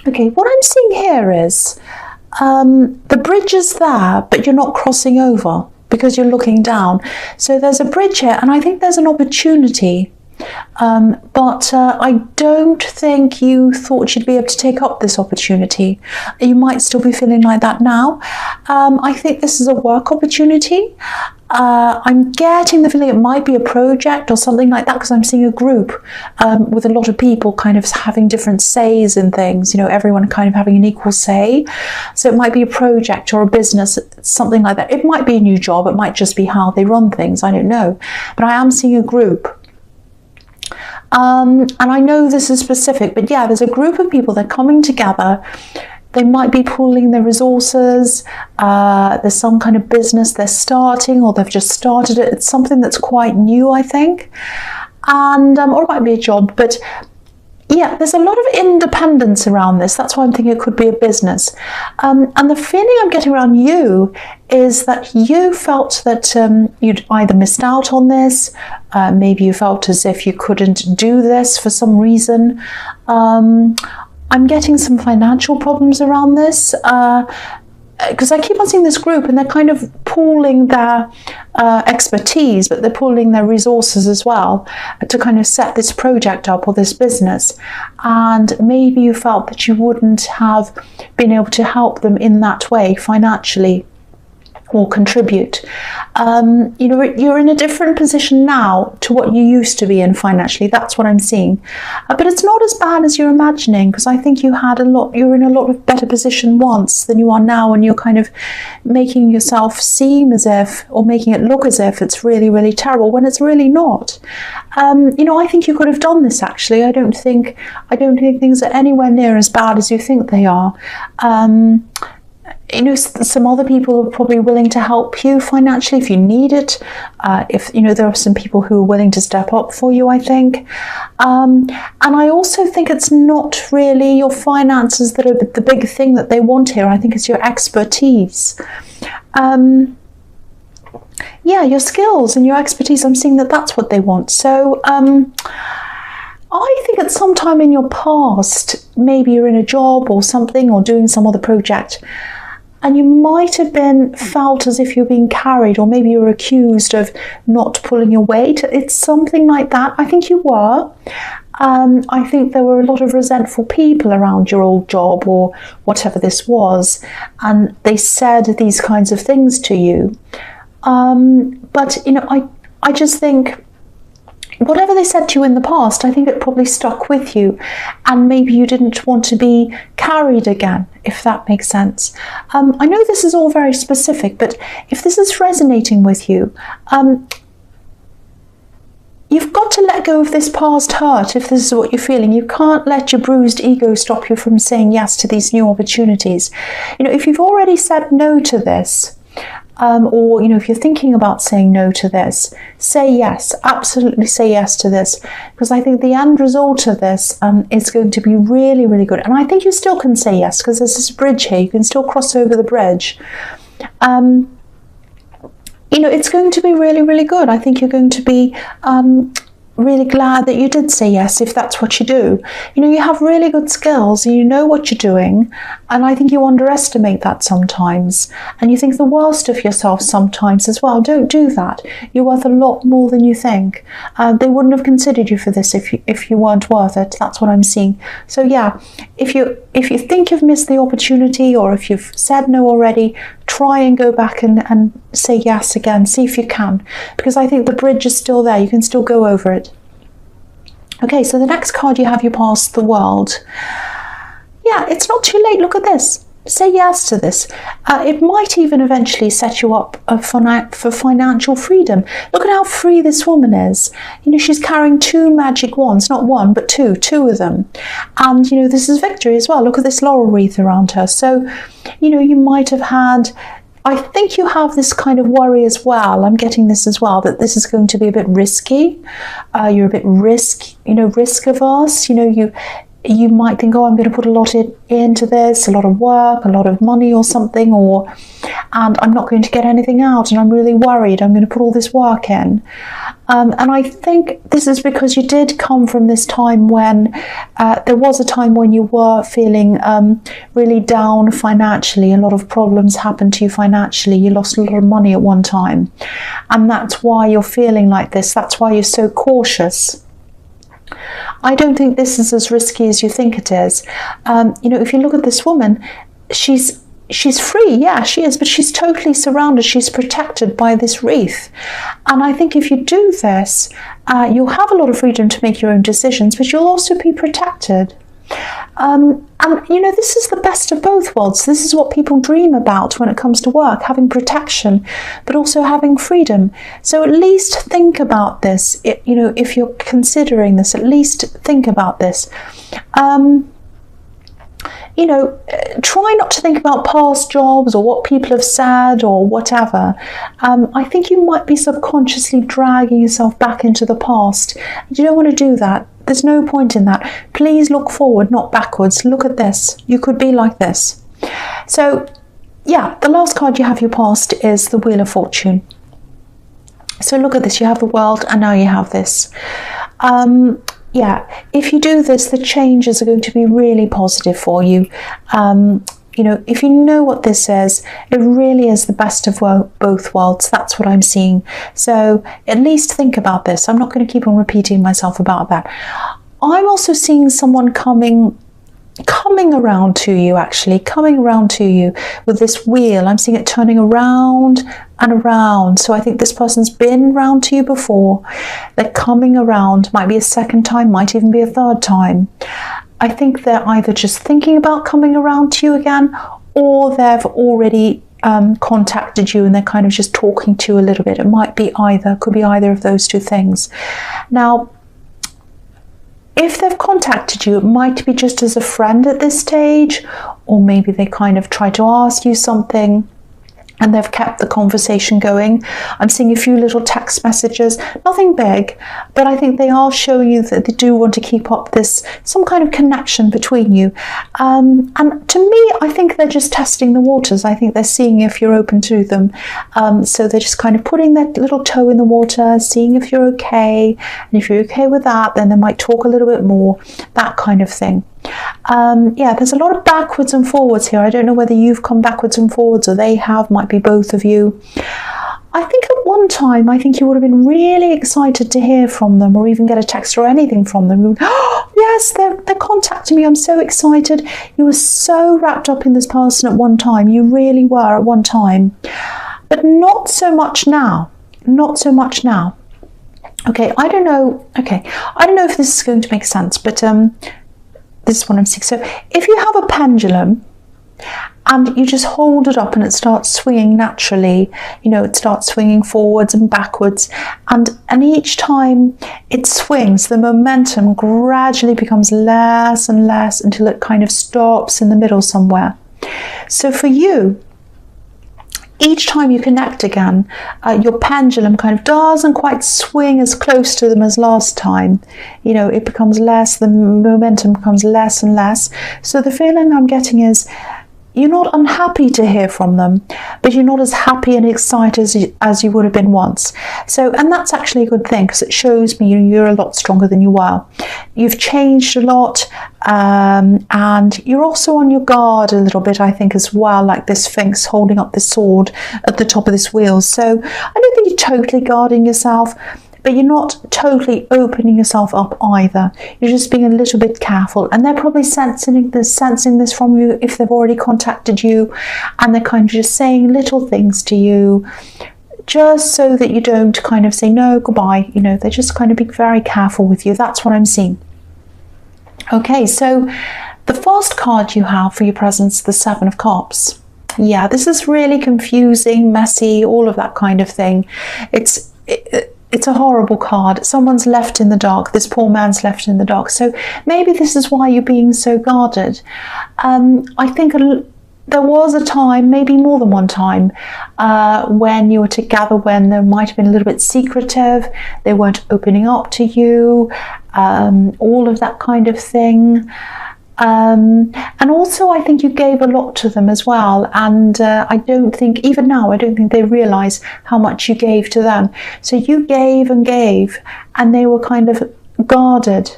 Okay, what I'm seeing here is the bridge is there, but you're not crossing over because you're looking down. So there's a bridge here, and I think there's an opportunity. But I don't think you thought you'd be able to take up this opportunity. You might still be feeling like that now. I think this is a work opportunity. I'm getting the feeling it might be a project or something like that, because I'm seeing a group with a lot of people kind of having different says in things, you know, everyone kind of having an equal say. So it might be a project or a business, something like that. It might be a new job, it might just be how they run things, I don't know. But I am seeing a group. And I know this is specific, but yeah, there's a group of people, they're coming together. They might be pooling their resources. There's some kind of business they're starting, or they've just started it. It's something that's quite new, I think. And, or it might be a job, but yeah, there's a lot of independence around this. That's why I'm thinking it could be a business. And the feeling I'm getting around you is that you felt that you'd either missed out on this, maybe you felt as if you couldn't do this for some reason. I'm getting some financial problems around this, because I keep on seeing this group and they're kind of pooling their expertise, but they're pooling their resources as well to kind of set this project up or this business. And maybe you felt that you wouldn't have been able to help them in that way financially or contribute. You know, you're in a different position now to what you used to be in financially. That's what I'm seeing. But it's not as bad as you're imagining, because I think you're in a lot of better position once than you are now, and you're kind of making yourself seem as if, or making it look as if it's really, really terrible when it's really not. You know, I think you could have done this actually. I don't think things are anywhere near as bad as you think they are. You know, some other people are probably willing to help you financially if you need it. If you know, there are some people who are willing to step up for you, I think. And I also think it's not really your finances that are the big thing that they want here. I think it's your expertise. Yeah, your skills and your expertise. I'm seeing that that's what they want. So I think at some time in your past, maybe you're in a job or something, or doing some other project, and you might have been felt as if you're being carried, or maybe you're accused of not pulling your weight. It's something like that. I think you were. I think there were a lot of resentful people around your old job or whatever this was, and they said these kinds of things to you. But you know, I just think, whatever they said to you in the past, I think it probably stuck with you, and maybe you didn't want to be carried again, if that makes sense. I know this is all very specific, but if this is resonating with you, you've got to let go of this past hurt if this is what you're feeling. You can't let your bruised ego stop you from saying yes to these new opportunities. You know, if you've already said no to this, or you know, if you're thinking about saying no to this, say yes, absolutely say yes to this, because I think the end result of this is going to be really, really good. And I think you still can say yes, because there's this bridge here, you can still cross over the bridge. You know, it's going to be really, really good. I think you're going to be really glad that you did say yes, if that's what you do. You know, you have really good skills and you know what you're doing, and I think you underestimate that sometimes, and you think the worst of yourself sometimes as well. Don't do that. You're worth a lot more than you think. They wouldn't have considered you for this if you weren't worth it. That's what I'm seeing. So yeah, if you think you've missed the opportunity, or if you've said no already, try and go back and say yes again. See if you can, because I think the bridge is still there. You can still go over it. Okay, so the next card you have, you pass the world. Yeah, it's not too late. Look at this. Say yes to this. It might even eventually set you up for financial freedom. Look at how free this woman is. You know, she's carrying 2 magic wands, not one, but two of them. And, you know, this is victory as well. Look at this laurel wreath around her. So, you know, you might have had, I think you have this kind of worry as well. I'm getting this as well, that this is going to be a bit risky. You're a bit risk averse. You know, you might think, oh, I'm going to put a lot into this, a lot of work, a lot of money or something, and I'm not going to get anything out, and I'm really worried. I'm going to put all this work in. And I think this is because you did come from this time when there was a time when you were feeling really down financially. A lot of problems happened to you financially. You lost a lot of money at one time. And that's why you're feeling like this. That's why you're so cautious. I don't think this is as risky as you think it is. If you look at this woman, she's free, yeah, she is, but she's totally surrounded, she's protected by this wreath. And I think if you do this, you'll have a lot of freedom to make your own decisions, but you'll also be protected. And this is the best of both worlds. This is what people dream about when it comes to work, having protection, but also having freedom. So at least think about this. If you're considering this, at least think about this. Try not to think about past jobs or what people have said or whatever. I think you might be subconsciously dragging yourself back into the past. You don't want to do that. There's no point in that. Please look forward, not backwards. Look at this. You could be like this. So, yeah, the last card you have your past is the Wheel of Fortune. So look at this. You have the World, and now you have this. If you do this, the changes are going to be really positive for you. If you know what this is, it really is the best of both worlds. That's what I'm seeing. So at least think about this. I'm not going to keep on repeating myself about that. I'm also seeing someone coming around to you, actually, coming around to you with this wheel. I'm seeing it turning around and around. So I think this person's been round to you before. They're coming around, might be a second time, might even be a third time. I think they're either just thinking about coming around to you again, or they've already contacted you and they're kind of just talking to you a little bit. It might be either, could be either of those two things. Now, if they've contacted you, it might be just as a friend at this stage, or maybe they kind of try to ask you something and they've kept the conversation going. I'm seeing a few little text messages, nothing big, but I think they are showing you that they do want to keep up some kind of connection between you. And to me, I think they're just testing the waters. I think they're seeing if you're open to them. So they're just kind of putting their little toe in the water, seeing if you're okay. And if you're okay with that, then they might talk a little bit more, that kind of thing. There's a lot of backwards and forwards here. I don't know whether you've come backwards and forwards or they have, might be both of you. I think at one time, I think you would have been really excited to hear from them or even get a text or anything from them. Oh, yes, they're contacting me. I'm so excited. You were so wrapped up in this person at one time. You really were at one time. But not so much now. Not so much now. Okay, I don't know. Okay, I don't know if this is going to make sense, but this is what I'm seeing. So if you have a pendulum and you just hold it up and it starts swinging naturally, it starts swinging forwards and backwards, and each time it swings, the momentum gradually becomes less and less until it kind of stops in the middle somewhere. So for you, each time you connect again, your pendulum kind of doesn't quite swing as close to them as last time. It becomes less, the momentum becomes less and less. So the feeling I'm getting is you're not unhappy to hear from them, but you're not as happy and excited as you would have been once. And that's actually a good thing, because it shows me you're a lot stronger than you were. You've changed a lot, and you're also on your guard a little bit, I think, as well, like this Sphinx holding up the sword at the top of this wheel. So I don't think you're totally guarding yourself, but you're not totally opening yourself up either. You're just being a little bit careful, and they're probably sensing this from you if they've already contacted you, and they're kind of just saying little things to you just so that you don't kind of say no, goodbye. They're just kind of being very careful with you. That's what I'm seeing. Okay, so the first card you have for your presence, the Seven of Cups. Yeah, this is really confusing, messy, all of that kind of thing. It's a horrible card. Someone's left in the dark. This poor man's left in the dark. So maybe this is why you're being so guarded. I think there was a time, maybe more than one time, when you were together when they might have been a little bit secretive, they weren't opening up to you, all of that kind of thing. And also I think you gave a lot to them as well, and I don't think, even now, I don't think they realise how much you gave to them. So you gave and gave, and they were kind of guarded.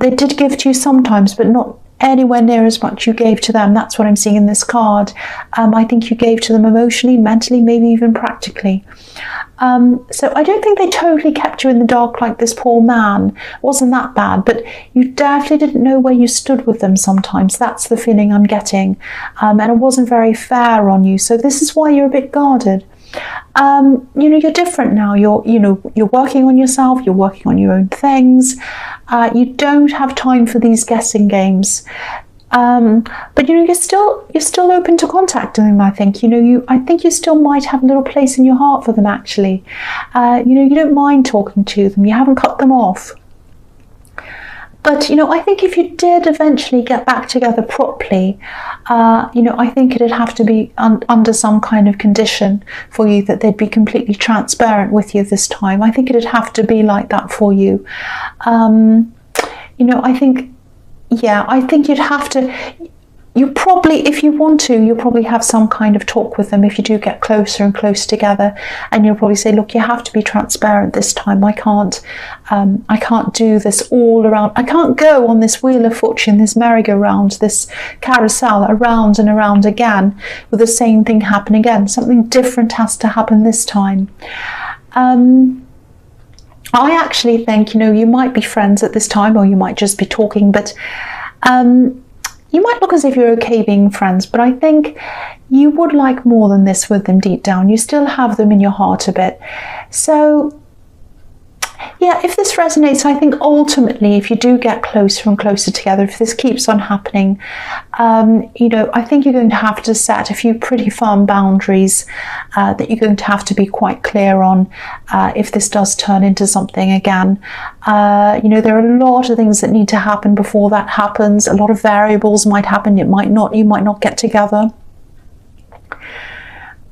They did give to you sometimes, but not anywhere near as much you gave to them. That's what I'm seeing in this card. I think you gave to them emotionally, mentally, maybe even practically. So I don't think they totally kept you in the dark like this poor man. It wasn't that bad, but you definitely didn't know where you stood with them sometimes. That's the feeling I'm getting. And it wasn't very fair on you. So this is why you're a bit guarded. You're different now. You're working on yourself. You're working on your own things. You don't have time for these guessing games. But you're still open to contacting them. I think I think you still might have a little place in your heart for them. Actually, you don't mind talking to them. You haven't cut them off. But I think if you did eventually get back together properly, I think it'd have to be under some kind of condition for you, that they'd be completely transparent with you this time. I think it'd have to be like that for you. I think you'd have to. You probably, if you want to, you'll probably have some kind of talk with them if you do get closer and closer together, and you'll probably say, look, you have to be transparent this time. I can't do this all around. I can't go on this wheel of fortune, this merry-go-round, this carousel around and around again with the same thing happen again. Something different has to happen this time. I actually think, you might be friends at this time, or you might just be talking, but you might look as if you're okay being friends, but I think you would like more than this with them deep down. You still have them in your heart a bit. So, yeah, if this resonates, I think ultimately, if you do get closer and closer together, if this keeps on happening, I think you're going to have to set a few pretty firm boundaries that you're going to have to be quite clear on if this does turn into something again. There are a lot of things that need to happen before that happens. A lot of variables might happen. It might not. You might not get together.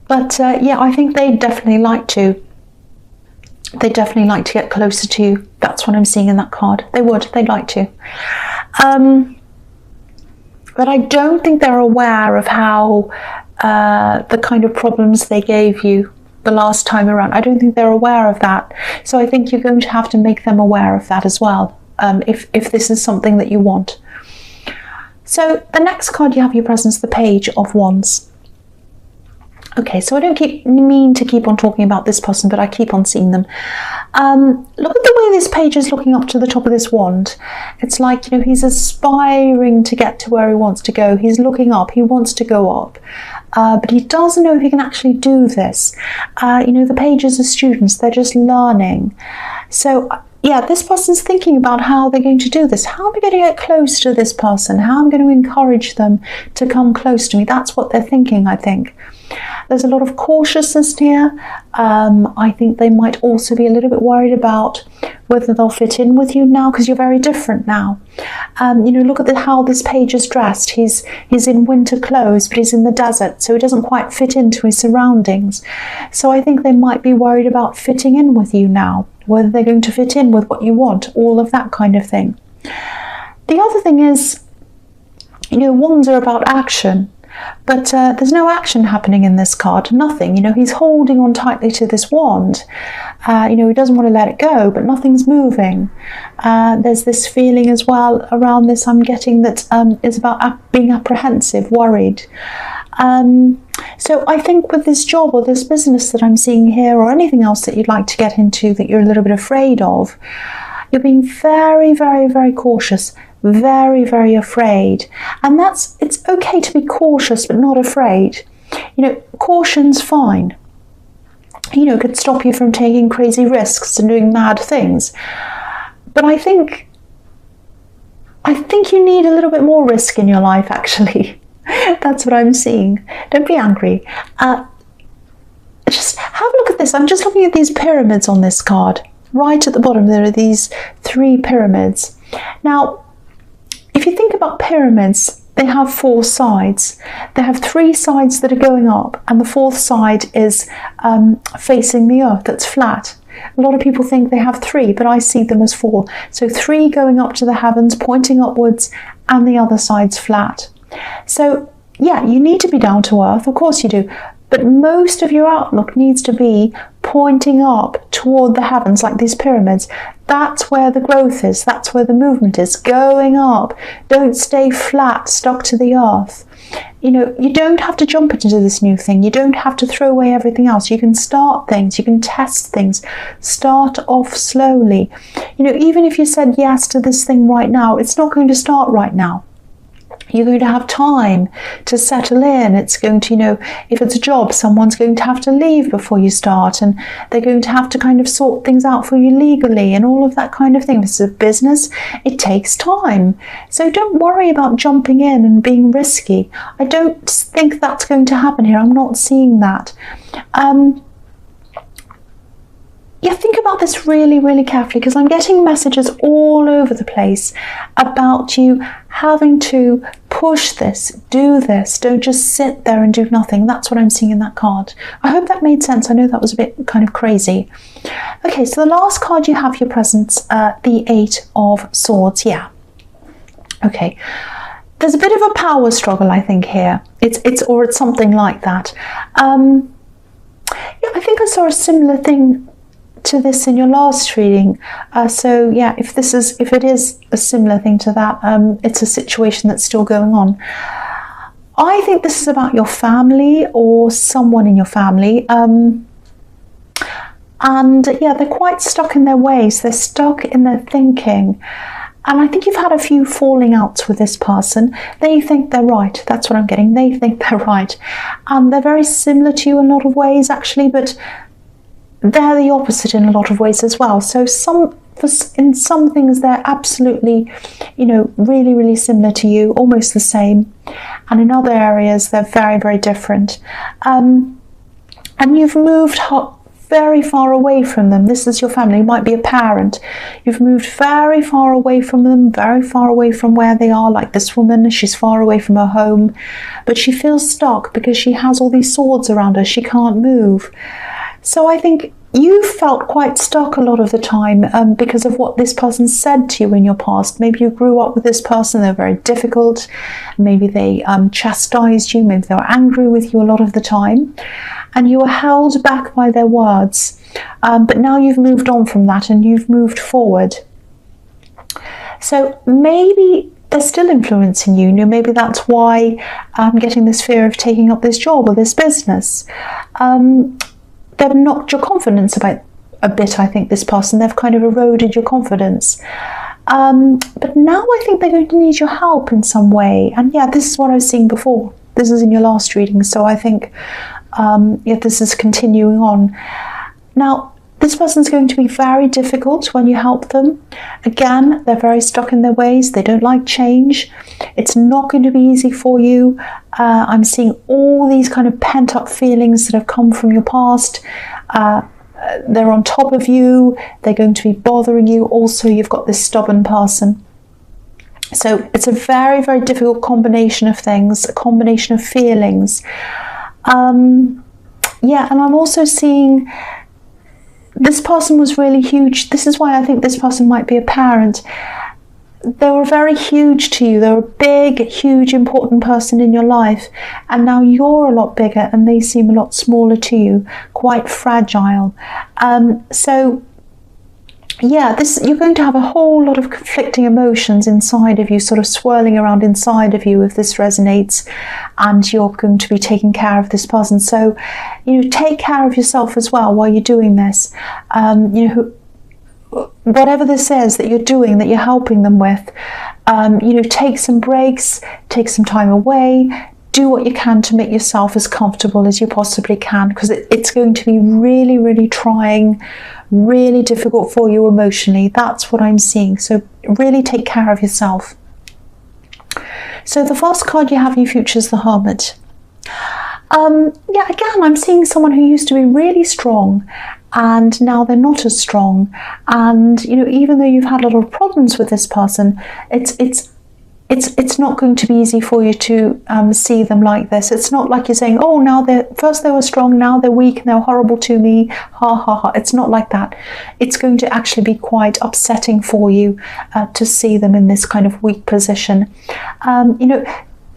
But I think they'd definitely like to. They definitely like to get closer to you. That's what I'm seeing in that card. They would. They'd like to. But I don't think they're aware of how the kind of problems they gave you the last time around. I don't think they're aware of that. So I think you're going to have to make them aware of that as well, if this is something that you want. So the next card you have your presence, the Page of Wands. Okay, so I don't mean to keep on talking about this person, but I keep on seeing them. Look at the way this page is looking up to the top of this wand. It's like, he's aspiring to get to where he wants to go. He's looking up. He wants to go up. But he doesn't know if he can actually do this. The pages are students. They're just learning. So, yeah, this person's thinking about how they're going to do this. How am I going to get close to this person? How am I going to encourage them to come close to me? That's what they're thinking, I think. There's a lot of cautiousness here. I think they might also be a little bit worried about whether they'll fit in with you now, because you're very different now. Look at how this page is dressed. He's in winter clothes, but he's in the desert, so he doesn't quite fit into his surroundings. So I think they might be worried about fitting in with you now, whether they're going to fit in with what you want, all of that kind of thing. The other thing is, wands are about action. But there's no action happening in this card, nothing. He's holding on tightly to this wand. He doesn't want to let it go, but nothing's moving. There's this feeling as well around this I'm getting that is about being apprehensive, worried. So I think with this job or this business that I'm seeing here, or anything else that you'd like to get into that you're a little bit afraid of, you're being very, very, very cautious. Very, very afraid. And it's okay to be cautious but not afraid. Caution's fine. It could stop you from taking crazy risks and doing mad things. But I think you need a little bit more risk in your life, actually. That's what I'm seeing. Don't be angry. Just have a look at this. I'm just looking at these pyramids on this card. Right at the bottom there are these 3 pyramids. Now, if you think about pyramids, they have 4 sides. They have 3 sides that are going up, and the 4th side is facing the earth, that's flat. A lot of people think they have 3, but I see them as 4. So 3 going up to the heavens, pointing upwards, and the other side's flat. So yeah, you need to be down to earth, of course you do, but most of your outlook needs to be pointing up toward the heavens, like these pyramids. That's where the growth is, that's where the movement is, going up. Don't stay flat, stuck to the earth. You know, you don't have to jump into this new thing. You don't have to throw away everything else. You can start things, you can test things, start off slowly. You know, even if you said yes to this thing right now, it's not going to start right now. You're going to have time to settle in. It's going to, you know, if it's a job, someone's going to have to leave before you start, and they're going to have to kind of sort things out for you legally and all of that kind of thing. This is a business. It takes time. So don't worry about jumping in and being risky. I don't think that's going to happen here. I'm not seeing that. Yeah, think about this really, really carefully, because I'm getting messages all over the place about you having to push this, do this, don't just sit there and do nothing. That's what I'm seeing in that card. I hope that made sense. I know that was a bit kind of crazy. Okay, so the last card you have, your presence, the 8 of Swords. Yeah. Okay. There's a bit of a power struggle, I think, here. It's something like that. Yeah, I think I saw a similar thing to this in your last reading. So yeah, if it is a similar thing to that, it's a situation that's still going on. I think this is about your family or someone in your family. And yeah, they're quite stuck in their ways. They're stuck in their thinking. And I think you've had a few falling outs with this person. They think they're right. That's what I'm getting. They think they're right. And they're very similar to you in a lot of ways, actually, but they're the opposite in a lot of ways as well. So in some things they're absolutely, you know, really, really similar to you, almost the same. And in other areas they're very, very different. And you've moved very far away from them. This is your family. It might be a parent. You've moved very far away from them, very far away from where they are. Like this woman, she's far away from her home, but she feels stuck because she has all these swords around her. She can't move. So I think you felt quite stuck a lot of the time because of what this person said to you in your past. Maybe you grew up with this person, they're very difficult. Maybe they chastised you, maybe they were angry with you a lot of the time. And you were held back by their words. But now you've moved on from that and you've moved forward. So maybe they're still influencing you. You know, maybe that's why I'm getting this fear of taking up this job or this business. They've knocked your confidence about a bit, I think, this person. They've kind of eroded your confidence. But now I think they're going to need your help in some way. And yeah, this is what I was seeing before. This is in your last reading. So I think yeah, this is continuing on. Now, this person's going to be very difficult when you help them. Again, they're very stuck in their ways. They don't like change. It's not going to be easy for you. I'm seeing all these kind of pent-up feelings that have come from your past. They're on top of you. They're going to be bothering you. Also, you've got this stubborn person. So it's a very, very difficult combination of things, a combination of feelings. Yeah, and I'm also seeing this person was really huge. This is why I think this person might be a parent. They were very huge to you. They were a big, huge, important person in your life. And now you're a lot bigger and they seem a lot smaller to you, quite fragile. So yeah, you're going to have a whole lot of conflicting emotions inside of you, sort of swirling around inside of you if this resonates, and you're going to be taking care of this person. So, you know, take care of yourself as well while you're doing this. You know, whatever this is that you're doing, that you're helping them with, you know, take some breaks, take some time away, do what you can to make yourself as comfortable as you possibly can, because it's going to be really, really trying, really difficult for you emotionally. That's what I'm seeing. So really take care of yourself. So the first card you have in your future is the Hermit. Yeah, again, I'm seeing someone who used to be really strong and now they're not as strong. And, you know, even though you've had a lot of problems with this person, it's it's not going to be easy for you to see them like this. It's not like you're saying, oh, now first they were strong, now they're weak, and they're horrible to me, ha ha ha. It's not like that. It's going to actually be quite upsetting for you to see them in this kind of weak position.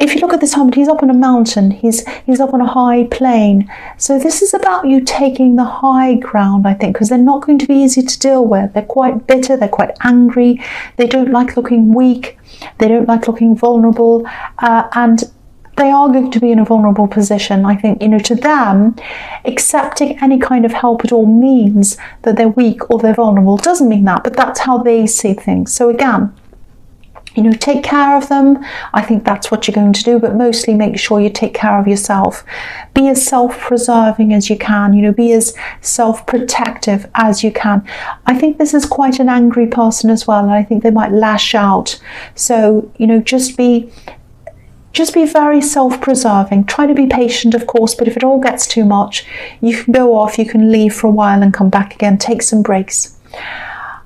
If you look at this hermit, he's up on a mountain, he's up on a high plain. So this is about you taking the high ground, I think, because they're not going to be easy to deal with. They're quite bitter, they're quite angry, they don't like looking weak, they don't like looking vulnerable, and they are going to be in a vulnerable position. I think, to them, accepting any kind of help at all means that they're weak or they're vulnerable. It doesn't mean that, but that's how they see things. So again, take care of them. I think that's what you're going to do, but mostly make sure you take care of yourself. Be as self-preserving as you can, be as self-protective as you can. I think this is quite an angry person as well, and I think they might lash out. So, just be very self-preserving. Try to be patient, of course, but if it all gets too much, you can go off, you can leave for a while and come back again. Take some breaks.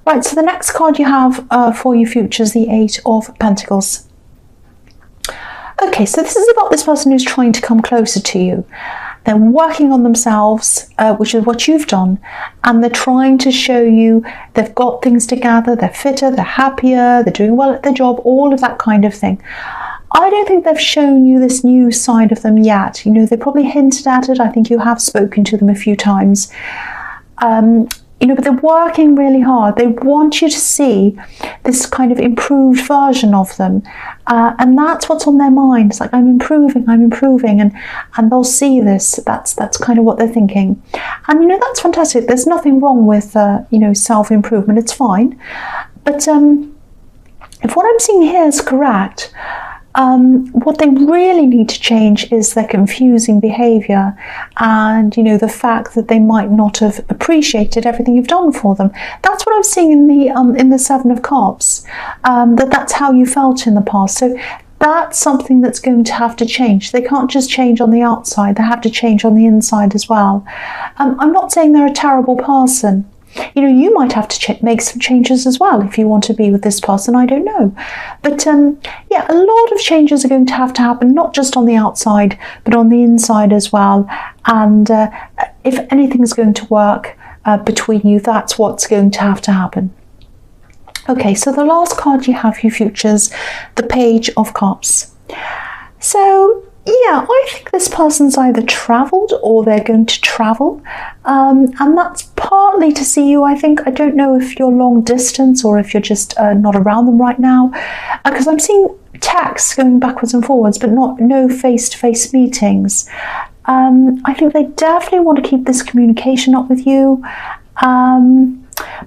Right, so the next card you have for your future is the Eight of Pentacles. Okay, so this is about this person who's trying to come closer to you. They're working on themselves, which is what you've done, and they're trying to show you they've got things together, they're fitter, they're happier, they're doing well at their job, all of that kind of thing. I don't think they've shown you this new side of them yet. They probably hinted at it. I think you have spoken to them a few times. But they're working really hard. They want you to see this kind of improved version of them. And that's what's on their mind. It's like, I'm improving. And they'll see this. That's kind of what they're thinking. And, that's fantastic. There's nothing wrong with, self-improvement. It's fine. But if what I'm seeing here is correct, what they really need to change is their confusing behaviour and, the fact that they might not have appreciated everything you've done for them. That's what I'm seeing in the Seven of Cups, that's how you felt in the past. So that's something that's going to have to change. They can't just change on the outside, they have to change on the inside as well. I'm not saying they're a terrible person. You might have to make some changes as well if you want to be with this person. I don't know. But yeah, a lot of changes are going to happen, not just on the outside, but on the inside as well. And if anything's going to work between you, that's what's going to happen. Okay, so the last card you have, your futures, the Page of Cups. So yeah, I think this person's either travelled or they're going to travel. And that's partly to see you, I think. I don't know if you're long distance or if you're just not around them right now. Because I'm seeing texts going backwards and forwards, but no face-to-face meetings. I think they definitely want to keep this communication up with you.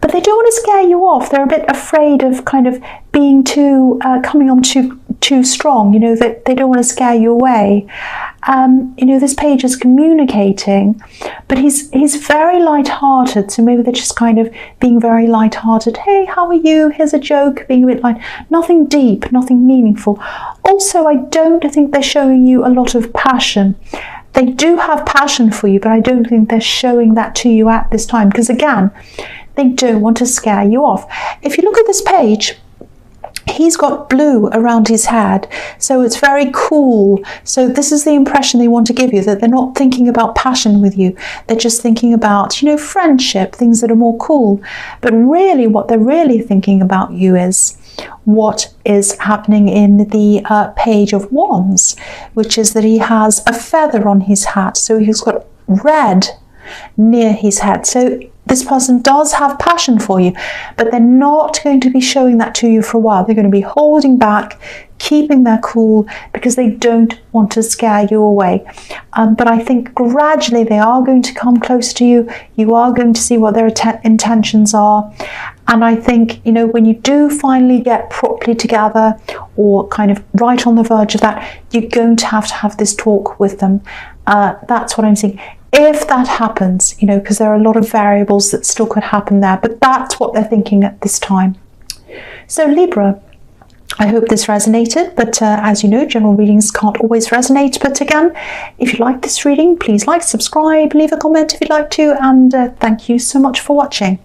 But they don't want to scare you off. They're a bit afraid of kind of being coming on too strong, that they don't want to scare you away. This page is communicating, but he's very light-hearted, so maybe they're just kind of being very light-hearted. Hey, how are you? Here's a joke, being a bit light. Nothing deep, nothing meaningful. Also, I don't think they're showing you a lot of passion. They do have passion for you, but I don't think they're showing that to you at this time, because again, they don't want to scare you off. If you look at this page, he's got blue around his head, so it's very cool. So this is the impression they want to give you, that they're not thinking about passion with you. They're just thinking about, friendship, things that are more cool. But really, what they're really thinking about you is what is happening in the Page of Wands, which is that he has a feather on his hat. So he's got red near his head. So this person does have passion for you, but they're not going to be showing that to you for a while. They're going to be holding back, keeping their cool, because they don't want to scare you away. But I think gradually they are going to come close to you. You are going to see what their intentions are. And I think, when you do finally get properly together, or kind of right on the verge of that, you're going to have this talk with them. That's what I'm seeing. If that happens, because there are a lot of variables that still could happen there, but that's what they're thinking at this time. So Libra, I hope this resonated, but as you know, general readings can't always resonate. But again, if you like this reading, please like, subscribe, leave a comment if you'd like to, and thank you so much for watching.